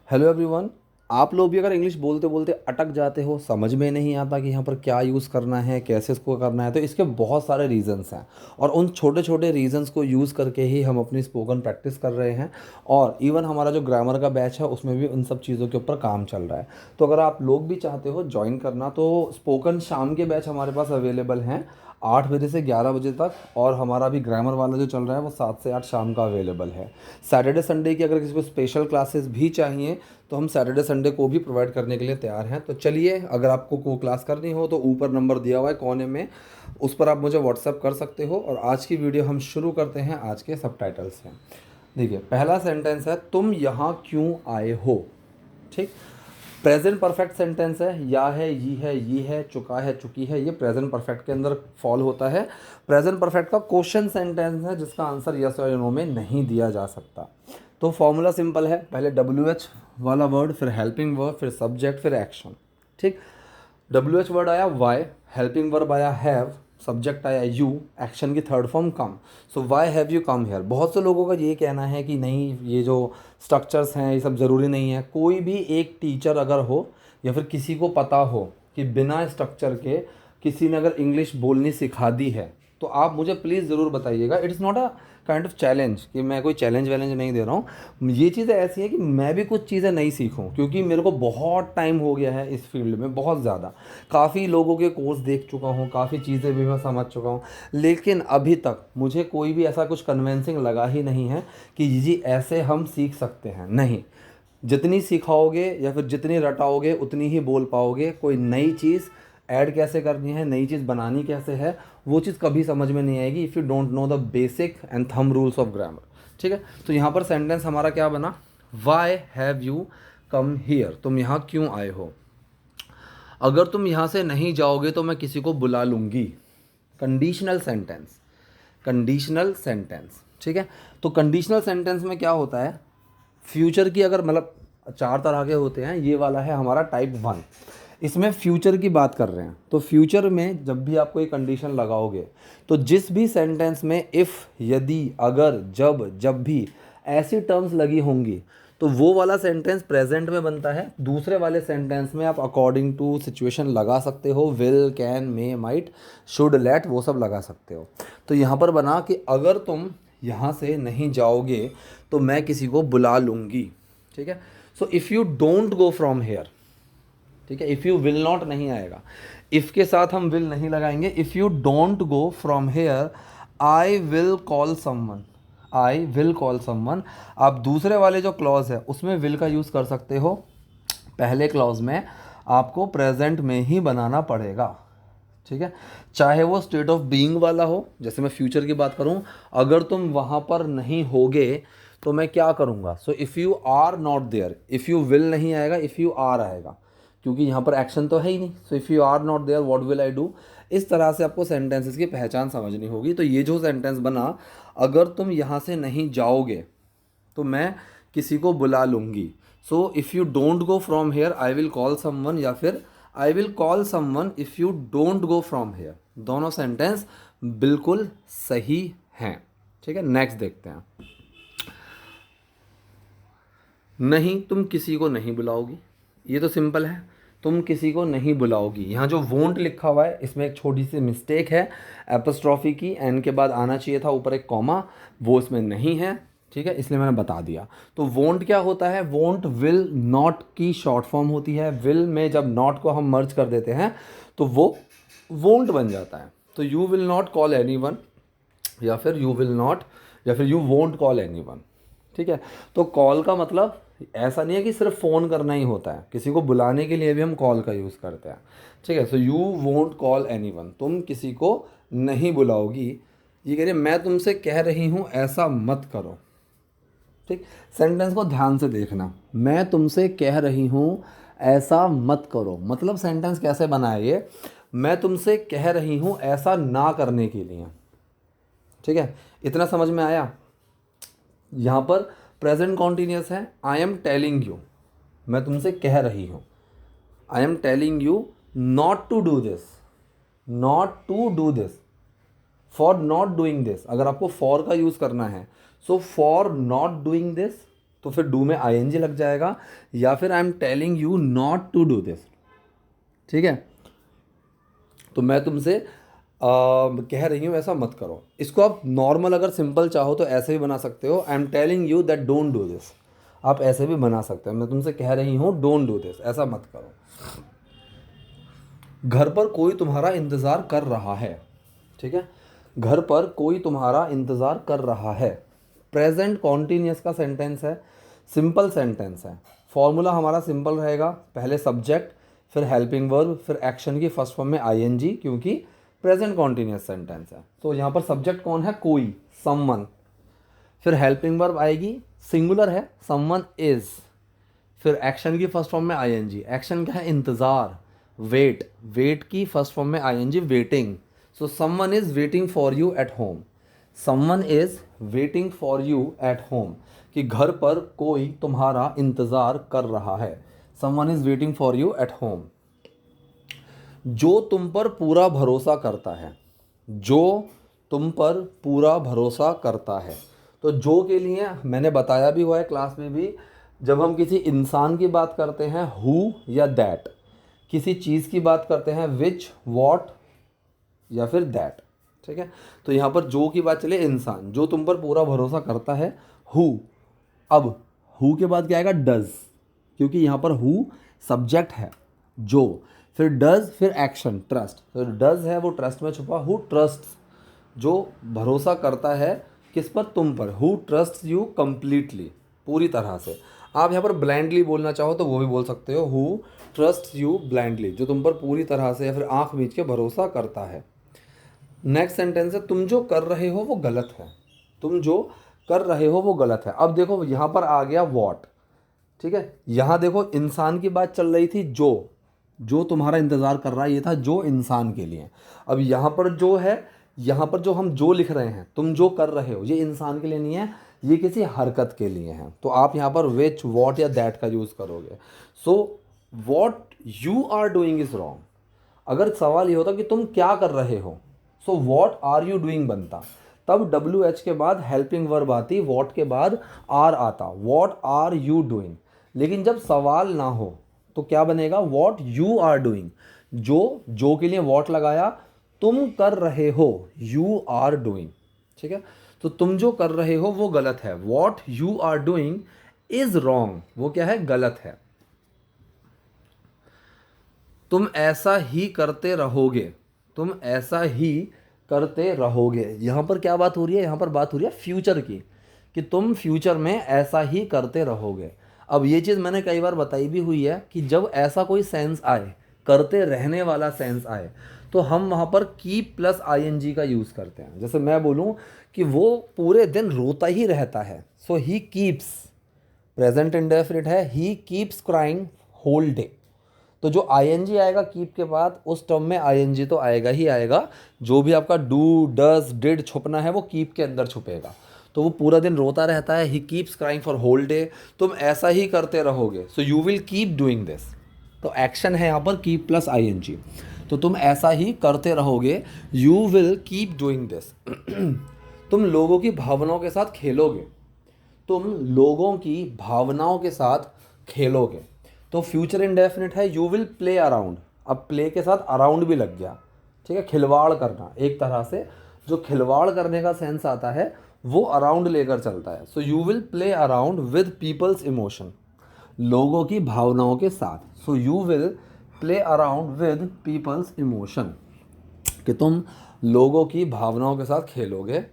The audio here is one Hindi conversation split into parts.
Hello everyone. आप लोग भी अगर इंग्लिश बोलते बोलते अटक जाते हो, समझ में नहीं आता कि यहाँ पर क्या यूज़ करना है, कैसे इसको करना है, तो इसके बहुत सारे रीज़न्स हैं और उन छोटे छोटे रीज़न्स को यूज़ करके ही हम अपनी स्पोकन प्रैक्टिस कर रहे हैं। और इवन हमारा जो ग्रामर का बैच है उसमें भी उन सब चीज़ों के ऊपर काम चल रहा है। तो अगर आप लोग भी चाहते हो ज्वाइन करना तो स्पोकन शाम के बैच हमारे पास अवेलेबल हैं 8 बजे से 11 बजे तक, और हमारा अभी ग्रामर वाला जो चल रहा है वो 7 से 8 शाम का अवेलेबल है। सैटरडे संडे की अगर किसी को स्पेशल क्लासेस भी चाहिए तो हम सैटरडे संडे को भी प्रोवाइड करने के लिए तैयार हैं। तो चलिए, अगर आपको को क्लास करनी हो तो ऊपर नंबर दिया हुआ है कोने में, उस पर आप मुझे व्हाट्सअप कर सकते हो। और आज की वीडियो हम शुरू करते हैं आज के सबटाइटल से। देखिए, पहला सेंटेंस है तुम यहाँ क्यों आए हो। ठीक, प्रेजेंट परफेक्ट सेंटेंस है। या है, ये है, चुका है, चुकी है, ये प्रेजेंट परफेक्ट के अंदर फॉल होता है। प्रेजेंट परफेक्ट का क्वेश्चन सेंटेंस है जिसका आंसर यस और नो में नहीं दिया जा सकता। तो फॉर्मूला सिंपल है, पहले WH वाला वर्ड, फिर हेल्पिंग वर्ब, फिर सब्जेक्ट, फिर एक्शन। ठीक, WH वर्ड आया वाई, हेल्पिंग वर्ब आया हैव, सब्जेक्ट आया यू, एक्शन की third form come. So why have you come here. बहुत से लोगों का ये कहना है कि नहीं, ये जो स्ट्रक्चर्स हैं ये सब ज़रूरी नहीं है। कोई भी एक टीचर अगर हो या फिर किसी को पता हो कि बिना स्ट्रक्चर के किसी ने अगर इंग्लिश बोलनी सिखा दी है तो आप मुझे प्लीज़ ज़रूर बताइएगा। It is not a kind of challenge कि मैं कोई चैलेंज वैलेंज नहीं दे रहा हूँ। ये चीज़ें ऐसी हैं कि मैं भी कुछ चीज़ें नहीं सीखूँ, क्योंकि मेरे को बहुत टाइम हो गया है इस फील्ड में, बहुत ज़्यादा। काफ़ी लोगों के कोर्स देख चुका हूँ, काफ़ी चीज़ें भी मैं समझ चुका हूँ, लेकिन अभी तक मुझे कोई भी ऐसा कुछ कन्विंसिंग लगा ही नहीं है कि जी ऐसे हम सीख सकते हैं। नहीं, जितनी सिखाओगे या फिर जितनी रटाओगे उतनी ही बोल पाओगे। कोई नई चीज़ ऐड कैसे करनी है, नई चीज़ बनानी कैसे है, वो चीज़ कभी समझ में नहीं आएगी if you don't know the basic and thumb rules of grammar. ठीक है, तो यहाँ पर सेंटेंस हमारा क्या बना, why have you come here, तुम यहाँ क्यों आए हो। अगर तुम यहाँ से नहीं जाओगे तो मैं किसी को बुला लूँगी। Conditional sentence, conditional sentence. ठीक है, तो कंडीशनल सेंटेंस में क्या होता है, फ्यूचर की अगर मतलब 4 तरह के होते हैं, ये वाला है हमारा टाइप 1। इसमें फ्यूचर की बात कर रहे हैं। तो फ्यूचर में जब भी आप कोई कंडीशन लगाओगे तो जिस भी सेंटेंस में इफ़, यदि, अगर, जब, जब भी ऐसी टर्म्स लगी होंगी तो वो वाला सेंटेंस प्रेजेंट में बनता है। दूसरे वाले सेंटेंस में आप अकॉर्डिंग टू सिचुएशन लगा सकते हो, will, can, may, might, should, let, वो सब लगा सकते हो। तो यहाँ पर बना कि अगर तुम यहाँ से नहीं जाओगे तो मैं किसी को बुला लूँगी। ठीक है, सो if you don't go from here. ठीक है, इफ़ यू विल नॉट नहीं आएगा, इफ़ के साथ हम विल नहीं लगाएंगे। If you don't go from here I will call someone, I will call someone. आप दूसरे वाले जो क्लॉज है उसमें विल का यूज़ कर सकते हो, पहले क्लॉज में आपको प्रेजेंट में ही बनाना पड़ेगा। ठीक है, चाहे वो स्टेट ऑफ बीइंग वाला हो, जैसे मैं फ्यूचर की बात करूं, अगर तुम वहां पर नहीं होगे तो मैं क्या करूंगा। So if you are not there, if you will नहीं आएगा, इफ़ यू आर आएगा, क्योंकि यहाँ पर एक्शन तो है ही नहीं। So if you are not there what will I do. इस तरह से आपको सेंटेंसेस की पहचान समझनी होगी। तो ये जो सेंटेंस बना, अगर तुम यहाँ से नहीं जाओगे तो मैं किसी को बुला लूँगी। सो if you don't go from here I will call someone, या फिर I will call someone if you don't go from here. दोनों सेंटेंस बिल्कुल सही हैं। ठीक है, नेक्स्ट देखते हैं। नहीं, तुम किसी को नहीं बुलाओगी, ये तो सिंपल है, तुम किसी को नहीं बुलाओगी। यहाँ जो वोंट लिखा हुआ है इसमें एक छोटी सी मिस्टेक है, एपोस्ट्रॉफी की, एन के बाद आना चाहिए था ऊपर एक कॉमा, वो इसमें नहीं है। ठीक है, इसलिए मैंने बता दिया। तो वोंट क्या होता है, वोंट विल नॉट की शॉर्ट फॉर्म होती है। विल में जब नॉट को हम मर्ज कर देते हैं तो वो वोंट बन जाता है। तो you will not call any one, या फिर यू विल नॉट, या फिर you won't call any one. ठीक है, तो कॉल का मतलब ऐसा नहीं है कि सिर्फ फ़ोन करना ही होता है, किसी को बुलाने के लिए भी हम कॉल का यूज़ करते हैं। ठीक है, so you won't call any one, तुम किसी को नहीं बुलाओगी। ये कह रही है मैं तुमसे कह रही हूँ ऐसा मत करो। ठीक, सेंटेंस को ध्यान से देखना, मैं तुमसे कह रही हूँ ऐसा मत करो, मतलब सेंटेंस कैसे बना है ये, मैं तुमसे कह रही हूँ ऐसा ना करने के लिए। ठीक है, इतना समझ में आया। यहाँ पर प्रेजेंट कॉन्टिन्यूस है, आई एम टेलिंग यू, मैं तुमसे कह रही हूँ। I am telling you not to do this, not to do this, for not doing this. अगर आपको फॉर का यूज़ करना है, so for not doing this, तो फिर डू में आईएनजी लग जाएगा, या फिर I am telling you not to do this. ठीक है, तो मैं तुमसे कह रही हूँ ऐसा मत करो। इसको आप नॉर्मल अगर सिंपल चाहो तो ऐसे भी बना सकते हो, आई am telling you that don't do this. आप ऐसे भी बना सकते हो, मैं तुमसे कह रही हूँ डोंट डू दिस, ऐसा मत करो। घर पर कोई तुम्हारा इंतज़ार कर रहा है। ठीक है, घर पर कोई तुम्हारा इंतज़ार कर रहा है, प्रेजेंट कॉन्टीन्यूअस का सेंटेंस है, सिंपल सेंटेंस है। फॉर्मूला हमारा सिंपल रहेगा, पहले सब्जेक्ट, फिर हेल्पिंग वर्ब, फिर एक्शन की फर्स्ट फॉर्म में आईएनजी, क्योंकि प्रेजेंट कॉन्टीन्यूअस सेंटेंस है। तो यहाँ पर सब्जेक्ट कौन है, कोई, समवन। फिर हेल्पिंग वर्ब आएगी, सिंगुलर है, समवन इज। फिर एक्शन की फर्स्ट फॉर्म में आईएनजी, एक्शन क्या है, इंतज़ार, वेट, वेट की फर्स्ट फॉर्म में ING, waiting. So someone is waiting for you at home, someone is waiting for you at home, कि घर पर कोई तुम्हारा इंतज़ार कर रहा है, someone is waiting for you at home. जो तुम पर पूरा भरोसा करता है, जो तुम पर पूरा भरोसा करता है। तो जो के लिए मैंने बताया भी हुआ है क्लास में भी, जब हम किसी इंसान की बात करते हैं हु या दैट, किसी चीज़ की बात करते हैं विच, वॉट या फिर दैट। ठीक है, तो यहाँ पर जो की बात चले इंसान, जो तुम पर पूरा भरोसा करता है, हु। अब हु के बाद क्या आएगा, डज, क्योंकि यहाँ पर हु सब्जेक्ट है, जो, फिर डज, फिर एक्शन, ट्रस्ट। तो डज है वो ट्रस्ट में छुपा, हु ट्रस्ट, जो भरोसा करता है किस पर, तुम पर, हु ट्रस्ट यू कंप्लीटली, पूरी तरह से। आप यहाँ पर ब्लाइंडली बोलना चाहो तो वो भी बोल सकते हो, हु ट्रस्ट यू ब्लाइंडली, जो तुम पर पूरी तरह से या फिर आंख मीच के भरोसा करता है। नेक्स्ट सेंटेंस है, तुम जो कर रहे हो वो गलत है, तुम जो कर रहे हो वो गलत है। अब देखो यहाँ पर आ गया वॉट। ठीक है, यहाँ देखो इंसान की बात चल रही थी, जो तुम्हारा इंतज़ार कर रहा है, ये था जो इंसान के लिए। अब यहाँ पर जो है, यहाँ पर जो हम जो लिख रहे हैं, तुम जो कर रहे हो, ये इंसान के लिए नहीं है, ये किसी हरकत के लिए है। तो आप यहाँ पर विच, वॉट या दैट का यूज़ करोगे। So what you are doing is wrong. अगर सवाल ये होता कि तुम क्या कर रहे हो, so what are you doing बनता, तब डब्ल्यू एच के बाद हेल्पिंग वर्ब आती, वॉट के बाद आर आता, वॉट आर यू डूइंग। लेकिन जब सवाल ना हो तो क्या बनेगा, वॉट यू आर डूइंग। जो के लिए वॉट लगाया, तुम कर रहे हो, यू आर डूइंग। ठीक है, तो तुम जो कर रहे हो वो गलत है, what you are doing is wrong, वो क्या है, गलत है। तुम ऐसा ही करते रहोगे, तुम ऐसा ही करते रहोगे। यहाँ पर क्या बात हो रही है, यहाँ पर बात हो रही है फ्यूचर की, कि तुम फ्यूचर में ऐसा ही करते रहोगे। अब ये चीज़ मैंने कई बार बताई भी हुई है कि जब ऐसा कोई सेंस आए, करते रहने वाला सेंस आए, तो हम वहाँ पर कीप प्लस आईएनजी का यूज़ करते हैं। जैसे मैं बोलूँ कि वो पूरे दिन रोता ही रहता है, so he keeps, present indefinite है, he keeps crying whole day. तो जो आईएनजी आएगा कीप के बाद, उस टर्म में आईएनजी तो आएगा ही आएगा। जो भी आपका डू, डज, डिड छुपना है वो कीप के अंदर छुपेगा। तो वो पूरा दिन रोता रहता है, he keeps crying for whole day, तुम ऐसा ही करते रहोगे, so you will keep doing this. तो एक्शन है यहाँ पर कीप प्लस आईएनजी, तो तुम ऐसा ही करते रहोगे, you will keep doing this. तुम लोगों की भावनाओं के साथ खेलोगे, तुम लोगों की भावनाओं के साथ खेलोगे। तो फ्यूचर इंडेफिनिट है, यू विल प्ले अराउंड। अब प्ले के साथ अराउंड भी लग गया। ठीक है, खिलवाड़ करना, एक तरह से जो खिलवाड़ करने का सेंस आता है वो अराउंड लेकर चलता है। So you will play around with people's emotion, लोगों की भावनाओं के साथ। So you will play around with people's emotion, कि तुम लोगों की भावनाओं के साथ खेलोगे।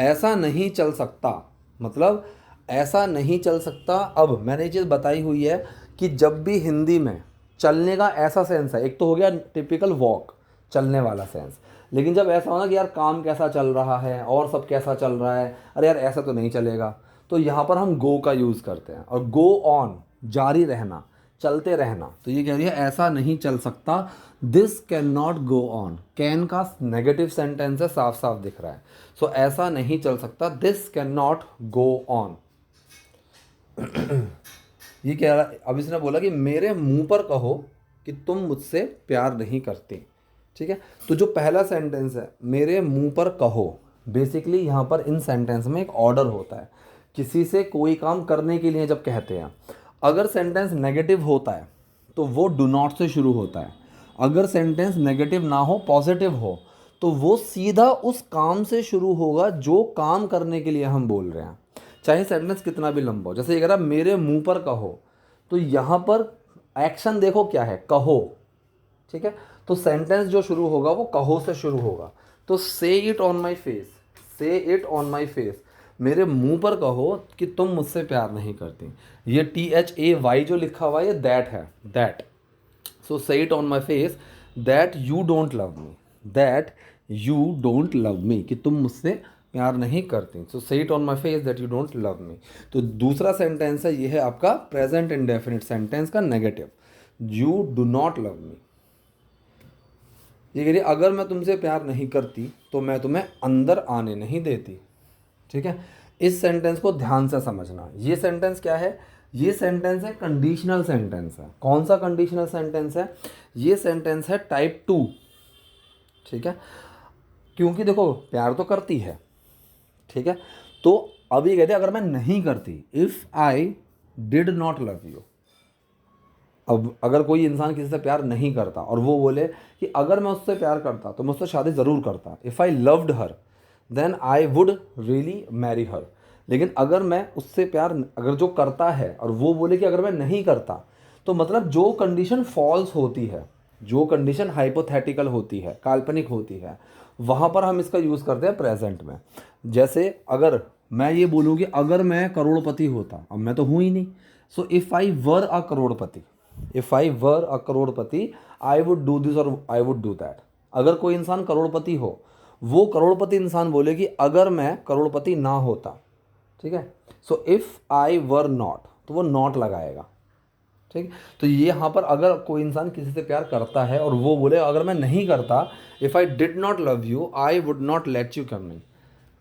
ऐसा नहीं चल सकता, मतलब ऐसा नहीं चल सकता। अब मैंने ये चीज़ बताई हुई है कि जब भी हिंदी में चलने का ऐसा सेंस है, एक तो हो गया टिपिकल वॉक, चलने वाला सेंस, लेकिन जब ऐसा हो ना कि यार काम कैसा चल रहा है और सब कैसा चल रहा है, अरे यार ऐसा तो नहीं चलेगा, तो यहाँ पर हम गो का यूज़ करते हैं। और गो ऑन, जारी रहना, चलते रहना। तो ये कह रही है ऐसा नहीं चल सकता, this can not go on. Can का नेगेटिव सेंटेंस है, साफ साफ दिख रहा है। सो ऐसा नहीं चल सकता, this can not go on. ये कह रहा, अब इसने बोला कि मेरे मुंह पर कहो कि तुम मुझसे प्यार नहीं करती। ठीक है, तो जो पहला सेंटेंस है मेरे मुंह पर कहो, बेसिकली यहाँ पर इन सेंटेंस में एक ऑर्डर होता है किसी से कोई काम करने के लिए जब कहते हैं, अगर सेंटेंस नेगेटिव होता है तो वो डू नॉट से शुरू होता है। अगर सेंटेंस नेगेटिव ना हो, पॉजिटिव हो, तो वो सीधा उस काम से शुरू होगा जो काम करने के लिए हम बोल रहे हैं, चाहे सेंटेंस कितना भी लंबा हो। जैसे अगर आप मेरे मुंह पर कहो, तो यहाँ पर एक्शन देखो क्या है, कहो, ठीक है। तो सेंटेंस जो शुरू होगा वो कहो से शुरू होगा। तो से इट ऑन माई फेस, से इट ऑन माई फेस, मेरे मुंह पर कहो कि तुम मुझसे प्यार नहीं करती। ये THAY जो लिखा हुआ है ये दैट है, दैट। सो से it on my face that you don't love me, that you don't love me, कि तुम मुझसे प्यार नहीं करती। सो से it on my face that you don't love me. तो दूसरा सेंटेंस है, ये है आपका प्रेजेंट इंडेफिनिट सेंटेंस का negative, you do not love me. ये कह रही अगर मैं तुमसे प्यार नहीं करती तो मैं तुम्हें अंदर आने नहीं देती, ठीक है। इस सेंटेंस को ध्यान से समझना। ये सेंटेंस क्या है, ये सेंटेंस है कंडीशनल सेंटेंस है। कौन सा कंडीशनल सेंटेंस है, ये सेंटेंस है टाइप 2, ठीक है। क्योंकि देखो प्यार तो करती है, ठीक है। तो अभी कहते अगर मैं नहीं करती, if I did not love you. अब अगर कोई इंसान किसी से प्यार नहीं करता और वो बोले कि अगर मैं उससे प्यार करता तो मैं उससे शादी ज़रूर करता, if I loved her then I would really marry her. लेकिन अगर मैं उससे प्यार अगर जो करता है और वो बोले कि अगर मैं नहीं करता, तो मतलब जो कंडीशन फॉल्स होती है, जो कंडीशन हाइपोथेटिकल होती है, काल्पनिक होती है, वहाँ पर हम इसका यूज़ करते हैं प्रेजेंट में। जैसे अगर मैं ये बोलूँ कि अगर मैं करोड़पति होता, अब मैं तो हूँ ही नहीं, so if I were a Crorepati, if I were a Crorepati I would do this और आई वुड डू दैट। अगर कोई इंसान करोड़पति हो, वो करोड़पति इंसान बोले कि अगर मैं करोड़पति ना होता, ठीक है। So if I were not, तो वो नॉट लगाएगा, ठीक। तो ये यहाँ पर अगर कोई इंसान किसी से प्यार करता है और वो बोले अगर मैं नहीं करता, if I did not love you I would not let you come in,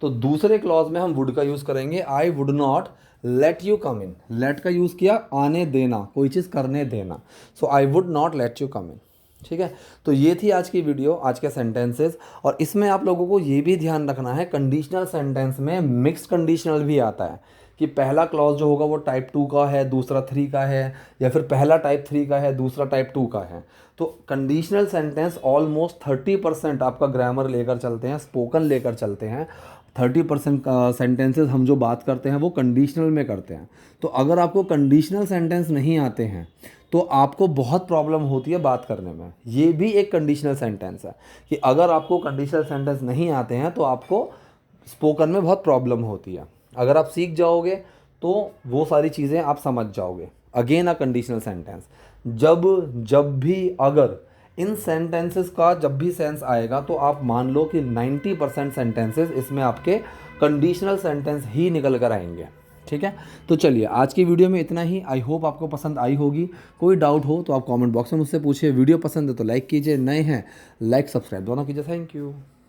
तो दूसरे क्लॉज में हम वुड का यूज़ करेंगे, I would not let you come in. Let का यूज़ किया, आने देना, कोई चीज़ करने देना। So I would not let you come in, ठीक है। तो ये थी आज की वीडियो, आज के सेंटेंसेस। और इसमें आप लोगों को ये भी ध्यान रखना है, कंडीशनल सेंटेंस में मिक्स कंडीशनल भी आता है, कि पहला क्लॉज जो होगा वो टाइप 2 का है, दूसरा 3 का है, या फिर पहला टाइप 3 का है, दूसरा टाइप 2 का है। तो कंडीशनल सेंटेंस ऑलमोस्ट 30% आपका ग्रामर लेकर चलते हैं, स्पोकन लेकर चलते हैं। 30% सेंटेंसेस हम जो बात करते हैं वो कंडीशनल में करते हैं। तो अगर आपको कंडीशनल सेंटेंस नहीं आते हैं तो आपको बहुत प्रॉब्लम होती है बात करने में। ये भी एक कंडीशनल सेंटेंस है कि अगर आपको कंडीशनल सेंटेंस नहीं आते हैं तो आपको स्पोकन में बहुत प्रॉब्लम होती है। अगर आप सीख जाओगे तो वो सारी चीज़ें आप समझ जाओगे। अगेन अ कंडीशनल सेंटेंस, जब भी अगर इन सेंटेंसेस का जब भी सेंस आएगा तो आप मान लो कि 90% सेंटेंसेस इसमें आपके कंडीशनल सेंटेंस ही निकल कर आएंगे, ठीक है। तो चलिए आज की वीडियो में इतना ही। आई होप आपको पसंद आई होगी। कोई डाउट हो तो आप कमेंट बॉक्स में मुझसे पूछिए। वीडियो पसंद है तो लाइक कीजिए, नए हैं लाइक सब्सक्राइब दोनों कीजिए। Thank you.